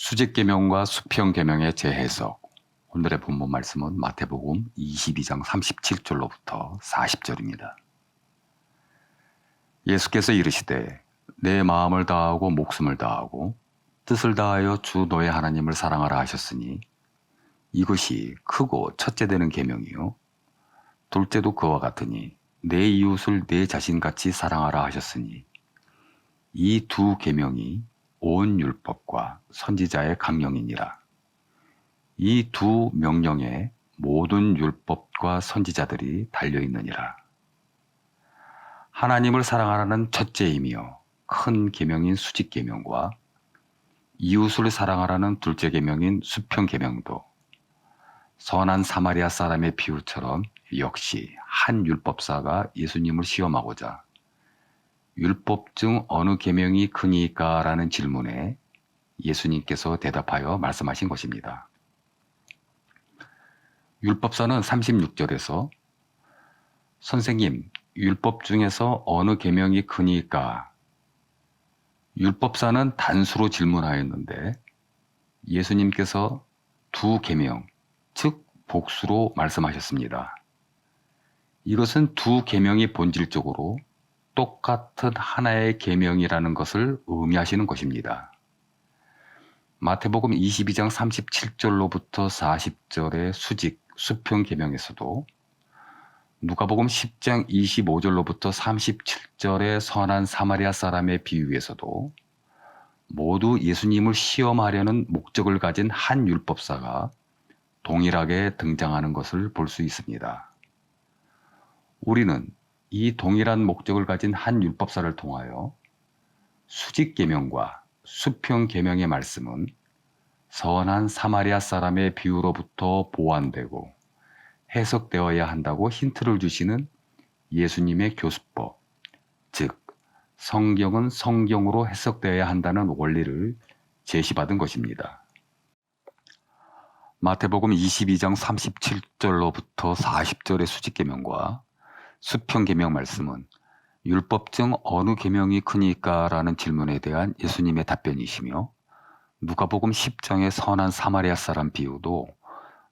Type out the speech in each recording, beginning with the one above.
수직계명과 수평계명의 재해석. 오늘의 본문 말씀은 마태복음 22장 37절로부터 40절입니다. 예수께서 이르시되 내 마음을 다하고 목숨을 다하고 뜻을 다하여 주 너의 하나님을 사랑하라 하셨으니 이것이 크고 첫째 되는 계명이요 둘째도 그와 같으니 내 이웃을 내 자신같이 사랑하라 하셨으니 이 두 계명이 온 율법과 선지자의 강령이니라. 이 두 명령에 모든 율법과 선지자들이 달려있느니라. 하나님을 사랑하라는 첫째이며 큰 계명인 수직계명과 이웃을 사랑하라는 둘째 계명인 수평계명도 선한 사마리아 사람의 비유처럼 역시 한 율법사가 예수님을 시험하고자 율법 중 어느 계명이 크니까? 라는 질문에 예수님께서 대답하여 말씀하신 것입니다. 율법사는 36절에서 선생님, 율법 중에서 어느 계명이 크니까? 율법사는 단수로 질문하였는데 예수님께서 두 계명, 즉 복수로 말씀하셨습니다. 이것은 두 계명이 본질적으로 똑같은 하나의 계명이라는 것을 의미하시는 것입니다. 마태복음 22장 37절로부터 40절의 수평 계명에서도 누가복음 10장 25절로부터 37절의 선한 사마리아 사람의 비유에서도 모두 예수님을 시험하려는 목적을 가진 한 율법사가 동일하게 등장하는 것을 볼 수 있습니다. 우리는 이 동일한 목적을 가진 한 율법사를 통하여 수직계명과 수평계명의 말씀은 선한 사마리아 사람의 비유로부터 보완되고 해석되어야 한다고 힌트를 주시는 예수님의 교수법, 즉 성경은 성경으로 해석되어야 한다는 원리를 제시받은 것입니다. 마태복음 22장 37절로부터 40절의 수직계명과 수평계명 말씀은 율법 중 어느 계명이 크니까? 라는 질문에 대한 예수님의 답변이시며 누가복음 10장의 선한 사마리아 사람 비유도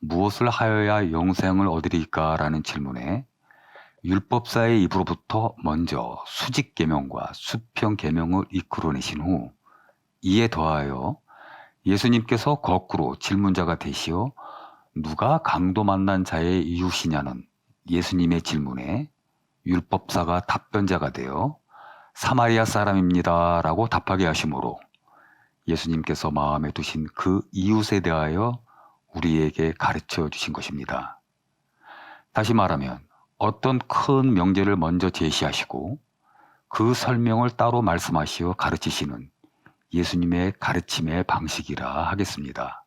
무엇을 하여야 영생을 얻으리까? 라는 질문에 율법사의 입으로부터 먼저 수직계명과 수평계명을 이끌어내신 후 이에 더하여 예수님께서 거꾸로 질문자가 되시어 누가 강도 만난 자의 이웃이냐는 예수님의 질문에 율법사가 답변자가 되어 사마리아 사람입니다 라고 답하게 하시므로 예수님께서 마음에 두신 그 이웃에 대하여 우리에게 가르쳐 주신 것입니다. 다시 말하면 어떤 큰 명제를 먼저 제시하시고 그 설명을 따로 말씀하시어 가르치시는 예수님의 가르침의 방식이라 하겠습니다.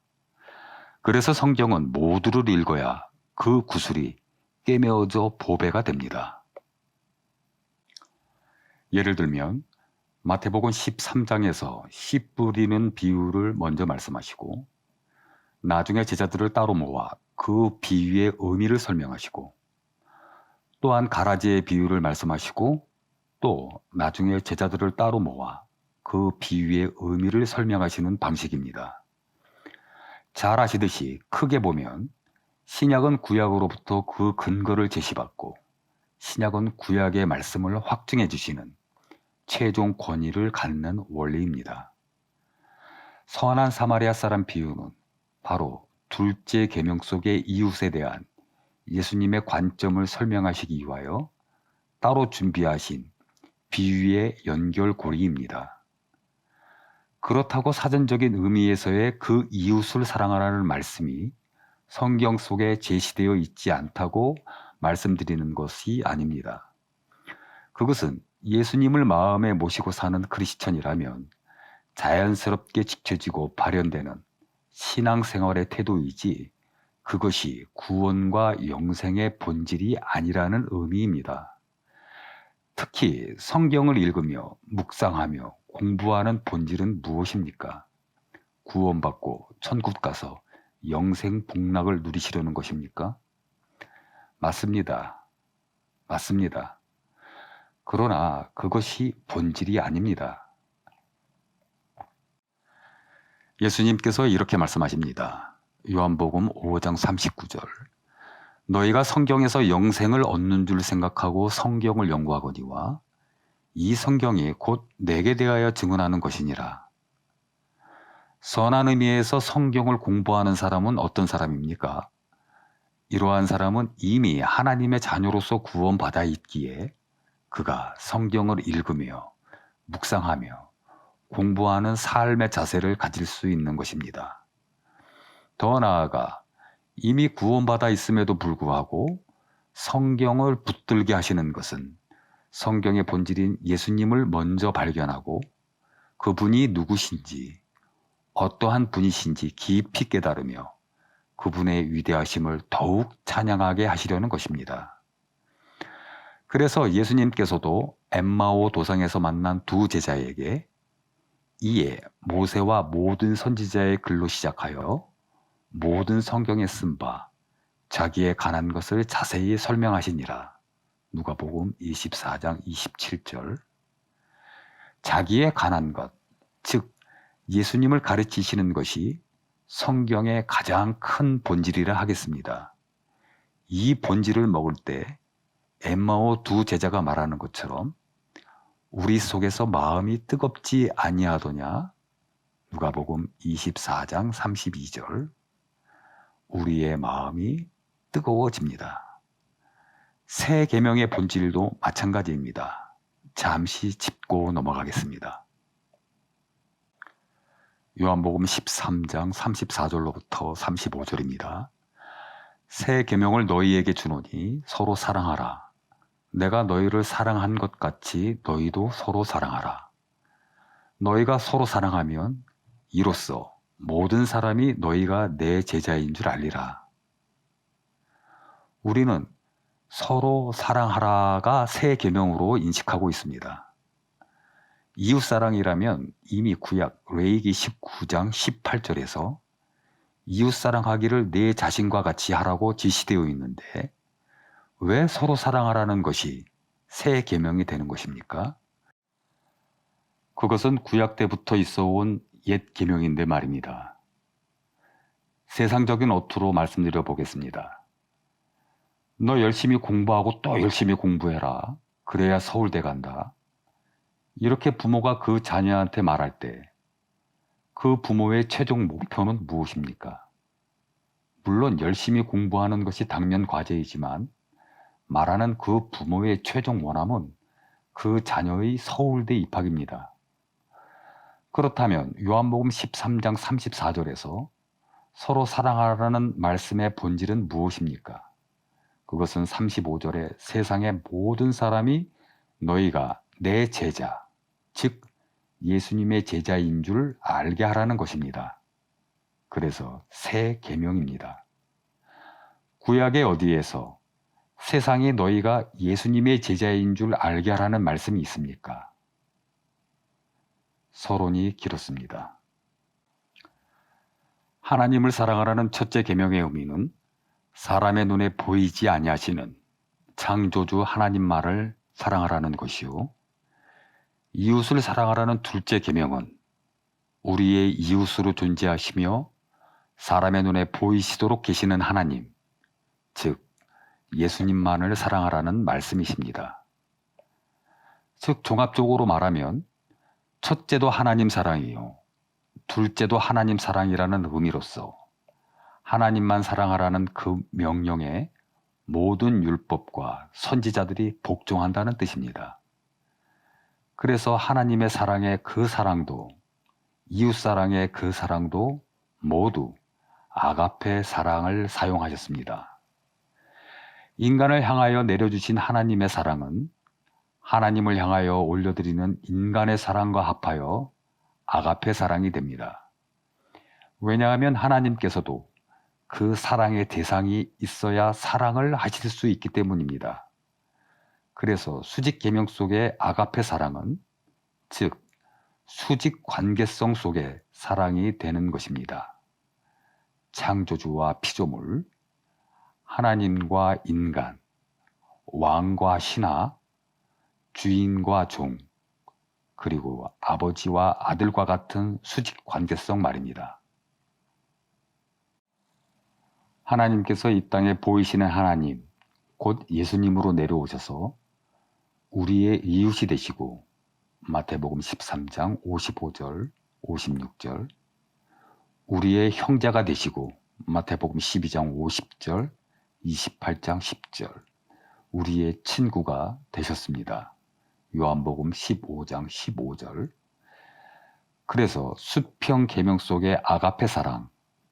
그래서 성경은 모두를 읽어야 그 구술이 꿰매어져 보배가 됩니다. 예를 들면 마태복음 13장에서 씨 뿌리는 비유를 먼저 말씀하시고 나중에 제자들을 따로 모아 그 비유의 의미를 설명하시고 또한 가라지의 비유를 말씀하시고 또 나중에 제자들을 따로 모아 그 비유의 의미를 설명하시는 방식입니다. 잘 아시듯이 크게 보면 신약은 구약으로부터 그 근거를 제시받고 신약은 구약의 말씀을 확증해 주시는 최종 권위를 갖는 원리입니다. 선한 사마리아 사람 비유는 바로 둘째 계명 속의 이웃에 대한 예수님의 관점을 설명하시기 위하여 따로 준비하신 비유의 연결고리입니다. 그렇다고 사전적인 의미에서의 그 이웃을 사랑하라는 말씀이 성경 속에 제시되어 있지 않다고 말씀드리는 것이 아닙니다. 그것은 예수님을 마음에 모시고 사는 크리스천이라면 자연스럽게 지켜지고 발현되는 신앙생활의 태도이지 그것이 구원과 영생의 본질이 아니라는 의미입니다. 특히 성경을 읽으며 묵상하며 공부하는 본질은 무엇입니까? 구원받고 천국 가서 영생 복락을 누리시려는 것입니까? 맞습니다. 맞습니다. 그러나 그것이 본질이 아닙니다. 예수님께서 이렇게 말씀하십니다. 요한복음 5장 39절. 너희가 성경에서 영생을 얻는 줄 생각하고 성경을 연구하거니와 이 성경이 곧 내게 대하여 증언하는 것이니라. 선한 의미에서 성경을 공부하는 사람은 어떤 사람입니까? 이러한 사람은 이미 하나님의 자녀로서 구원받아 있기에 그가 성경을 읽으며 묵상하며 공부하는 삶의 자세를 가질 수 있는 것입니다. 더 나아가 이미 구원받아 있음에도 불구하고 성경을 붙들게 하시는 것은 성경의 본질인 예수님을 먼저 발견하고 그분이 누구신지 어떠한 분이신지 깊이 깨달으며 그분의 위대하심을 더욱 찬양하게 하시려는 것입니다. 그래서 예수님께서도 엠마오 도상에서 만난 두 제자에게 이에 모세와 모든 선지자의 글로 시작하여 모든 성경에 쓴 바 자기에 관한 것을 자세히 설명하시니라. 누가복음 24장 27절. 자기에 관한 것, 즉 예수님을 가르치시는 것이 성경의 가장 큰 본질이라 하겠습니다. 이 본질을 먹을 때 엠마오 두 제자가 말하는 것처럼 우리 속에서 마음이 뜨겁지 아니하더냐? 누가복음 24장 32절. 우리의 마음이 뜨거워집니다. 새 계명의 본질도 마찬가지입니다. 잠시 짚고 넘어가겠습니다. 요한복음 13장 34절로부터 35절입니다. 새 계명을 너희에게 주노니 서로 사랑하라. 내가 너희를 사랑한 것 같이 너희도 서로 사랑하라. 너희가 서로 사랑하면 이로써 모든 사람이 너희가 내 제자인 줄 알리라. 우리는 서로 사랑하라가 새 계명으로 인식하고 있습니다. 이웃사랑이라면 이미 구약 레위기 19장 18절에서 이웃사랑하기를 내 자신과 같이 하라고 지시되어 있는데 왜 서로 사랑하라는 것이 새 계명이 되는 것입니까? 그것은 구약 때부터 있어온 옛 계명인데 말입니다. 세상적인 어투로 말씀드려 보겠습니다. 너 열심히 공부하고 또 열심히 공부해라. 그래야 서울대 간다. 이렇게 부모가 그 자녀한테 말할 때 그 부모의 최종 목표는 무엇입니까? 물론 열심히 공부하는 것이 당면 과제이지만 말하는 그 부모의 최종 원함은 그 자녀의 서울대 입학입니다. 그렇다면 요한복음 13장 34절에서 서로 사랑하라는 말씀의 본질은 무엇입니까? 그것은 35절에 세상의 모든 사람이 너희가 내 제자, 즉 예수님의 제자인 줄 알게 하라는 것입니다. 그래서 새 계명입니다. 구약의 어디에서 세상이 너희가 예수님의 제자인 줄 알게 하라는 말씀이 있습니까? 서론이 길었습니다. 하나님을 사랑하라는 첫째 계명의 의미는 사람의 눈에 보이지 아니하시는 창조주 하나님만을 사랑하라는 것이요. 이웃을 사랑하라는 둘째 계명은 우리의 이웃으로 존재하시며 사람의 눈에 보이시도록 계시는 하나님, 즉 예수님만을 사랑하라는 말씀이십니다. 즉 종합적으로 말하면 첫째도 하나님 사랑이요, 둘째도 하나님 사랑이라는 의미로서 하나님만 사랑하라는 그 명령에 모든 율법과 선지자들이 복종한다는 뜻입니다. 그래서 하나님의 사랑의 그 사랑도 이웃사랑의 그 사랑도 모두 아가페 사랑을 사용하셨습니다. 인간을 향하여 내려주신 하나님의 사랑은 하나님을 향하여 올려드리는 인간의 사랑과 합하여 아가페 사랑이 됩니다. 왜냐하면 하나님께서도 그 사랑의 대상이 있어야 사랑을 하실 수 있기 때문입니다. 그래서 수직 계명 속의 아가페 사랑은 즉 수직 관계성 속의 사랑이 되는 것입니다. 창조주와 피조물, 하나님과 인간, 왕과 신하, 주인과 종, 그리고 아버지와 아들과 같은 수직 관계성 말입니다. 하나님께서 이 땅에 보이시는 하나님, 곧 예수님으로 내려오셔서 우리의 이웃이 되시고 마태복음 13장 55절, 56절, 우리의 형제가 되시고 마태복음 12장 50절, 28장 10절, 우리의 친구가 되셨습니다. 요한복음 15장 15절. 그래서 수평 계명 속의 아가페 사랑,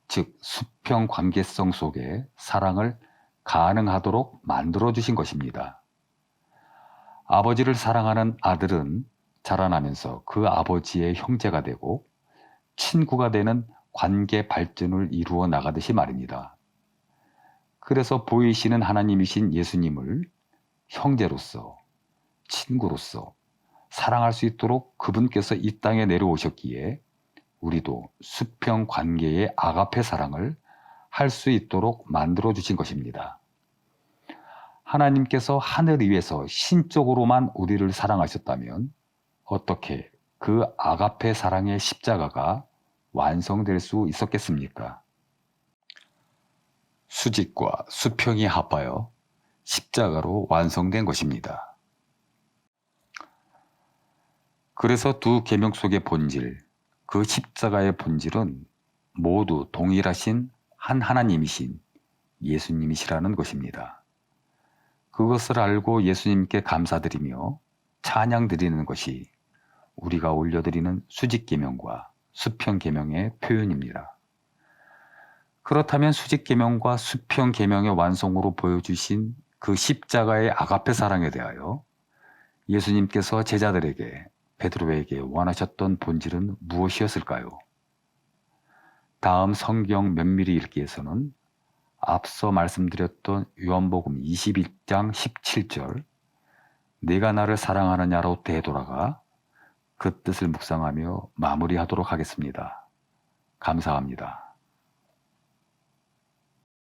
즉 수평 관계성 속에 사랑을 가능하도록 만들어 주신 것입니다. 아버지를 사랑하는 아들은 자라나면서 그 아버지의 형제가 되고 친구가 되는 관계 발전을 이루어 나가듯이 말입니다. 그래서 보이시는 하나님이신 예수님을 형제로서, 친구로서 사랑할 수 있도록 그분께서 이 땅에 내려오셨기에 우리도 수평 관계의 아가페 사랑을 할 수 있도록 만들어 주신 것입니다. 하나님께서 하늘 위에서 신적으로만 우리를 사랑하셨다면 어떻게 그 아가페 사랑의 십자가가 완성될 수 있었겠습니까? 수직과 수평이 합하여 십자가로 완성된 것입니다. 그래서 두 계명 속의 본질, 그 십자가의 본질은 모두 동일하신 한 하나님이신 예수님이시라는 것입니다. 그것을 알고 예수님께 감사드리며 찬양 드리는 것이 우리가 올려드리는 수직계명과 수평계명의 표현입니다. 그렇다면 수직계명과 수평계명의 완성으로 보여주신 그 십자가의 아가페 사랑에 대하여 예수님께서 제자들에게, 베드로에게 원하셨던 본질은 무엇이었을까요? 다음 성경 면밀히 읽기에서는 앞서 말씀드렸던 요한복음 21장 17절 내가 나를 사랑하느냐로 되돌아가 그 뜻을 묵상하며 마무리하도록 하겠습니다. 감사합니다.